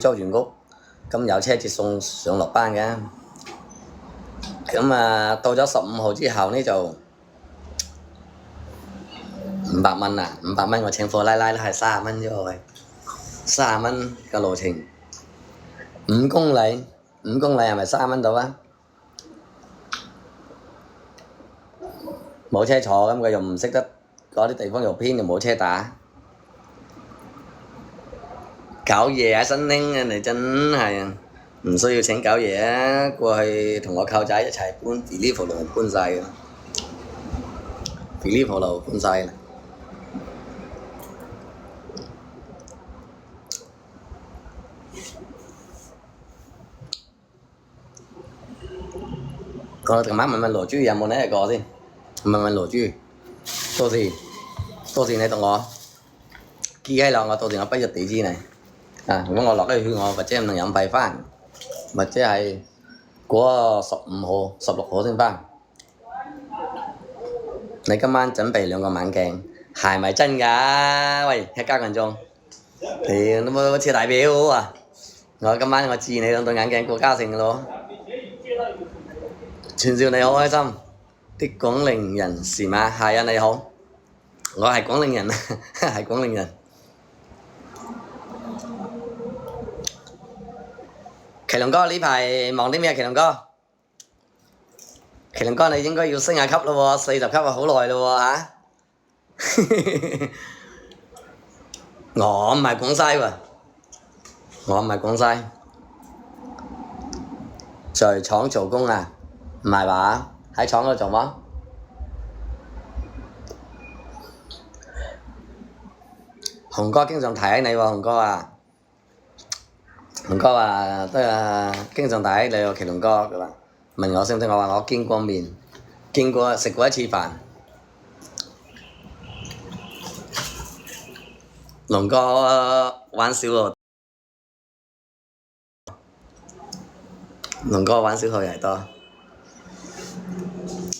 租完屋，咁有車接送上落班嘅。咁啊，到咗15號之後呢，就500蚊啊，500蚊我請貨拉拉都係30蚊啫喎，30蚊嘅路程，5公里係咪30蚊到啊？冇車坐，咁佢又唔識得嗰啲地方又偏又冇車打，搞嘢啊！新興啊，你真係唔需要請搞嘢啊！過去同我舅仔一齊搬菲利普路搬晒㗎，菲利普路搬晒啦。我琴晚問羅珠有冇呢一個先，問羅珠，到時你同我記起落，我到時我俾個地址你。如果我落咗去，我或者唔能飲費翻，或者係過15號、16號先翻。你今晚準備2個眼鏡，係咪真㗎？喂，客家群眾，你冇似大表啊！我今晚我置你2對眼鏡過嘉誠咯。傳召你好開心，啲廣寧人是嗎？係啊，你好，我係廣寧人，係廣寧人。麒麟哥呢排忙啲咩？麒麟哥你應該要升下級咯喎，40級啊好耐咯喎嚇。我唔係廣西喎，在廠做工啊？唔係話喺廠嗰度做嗎？紅哥經常提起你喎，紅哥啊，都經常提起你喎，麒麟哥佢話問我識唔識，我話我見過面，食過一次飯。龍哥玩小號，又係多。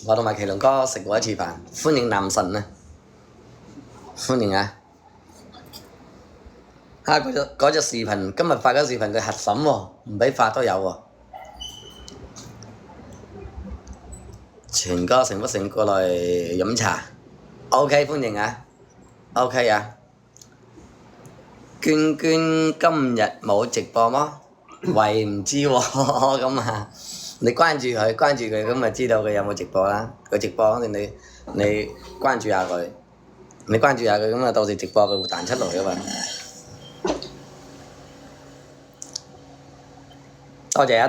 我同埋麒麟哥食過一次飯，歡迎男神啊！歡迎啊！嗰隻視頻，今日發嗰視頻佢核審喎，唔俾發都有喎。全哥成不成過來飲茶 ？OK 歡迎啊 ！OK 啊！娟娟今日冇直播麼？喂唔知喎，咁啊，你關注佢，咁咪知道佢有冇直播啦。佢直播肯定你關注下佢，咁啊到時直播佢會彈出來噶嘛。多謝啊，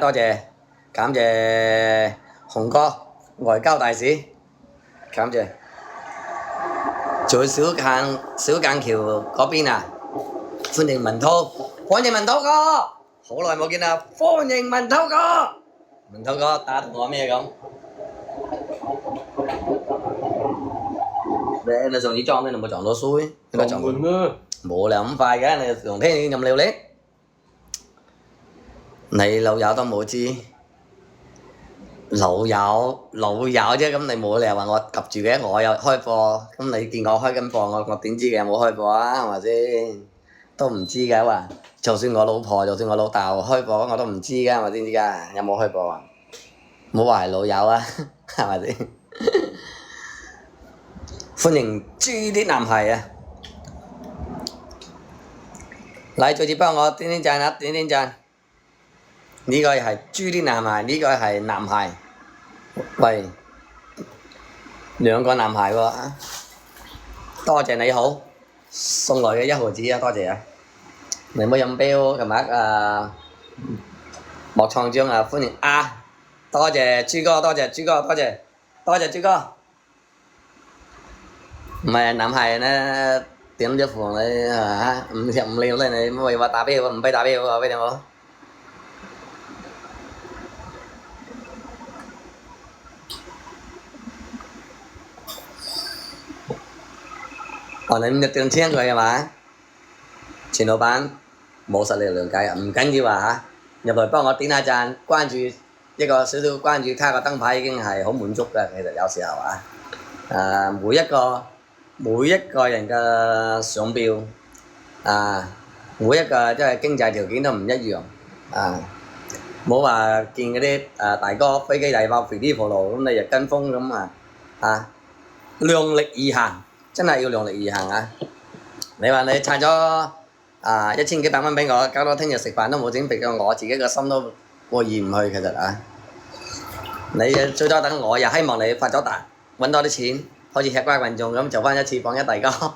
感謝紅哥外交大使，感謝。在小間橋嗰邊啊，歡迎文滔哥，好耐冇見啦，歡迎文滔哥，打同我咩咁？你上次裝咩？你冇撞到水？撞門啦！冇啦咁快嘅，你用聽咁溜叻。你老友都冇知，老友啫，咁你冇理由話我及住嘅，我又開播，咁你見我開緊播，我點知佢有冇開播啊？係咪先？都唔知嘅話，就算我老婆，就算我老豆開播，我都唔知嘅，係咪先知㗎？有冇開播啊？冇話係老友啊，係咪先？歡迎豬啲男孩啊！嚟再次幫我點點讚啊！點點讚！呢個係豬啲男孩，呢個係男孩。喂，2個男孩喎，多謝你好，送來嘅1毫子啊，多謝啊！你冇飲標，琴日莫創章啊，歡迎啊！多謝豬哥，多謝豬哥。唔係男孩呢，點咗房你嚇5條5料咧，你唔係話打標，唔俾打標喎，俾你冇？你5日訂簽佢係嘛？錢老闆冇實力了解啊，唔緊要啊嚇，入來幫我點下讚，關注一個少少關注卡個燈牌已經係好滿足㗎，其實有時候啊，每一個人嘅相標啊，每一個即係經濟條件都唔一樣啊！冇話見嗰啲大哥飛機大炮肥啲婆羅咁，你就跟風咁量力而行，真係要量力而行啊！你話你拆咗1000幾百蚊俾我，搞到聽日食飯都冇錢俾咗我，自己個心都過意唔去其實啊！你最多等我又希望你發咗達，揾多啲錢，好似吃瓜群眾咁就翻一次放一大哥。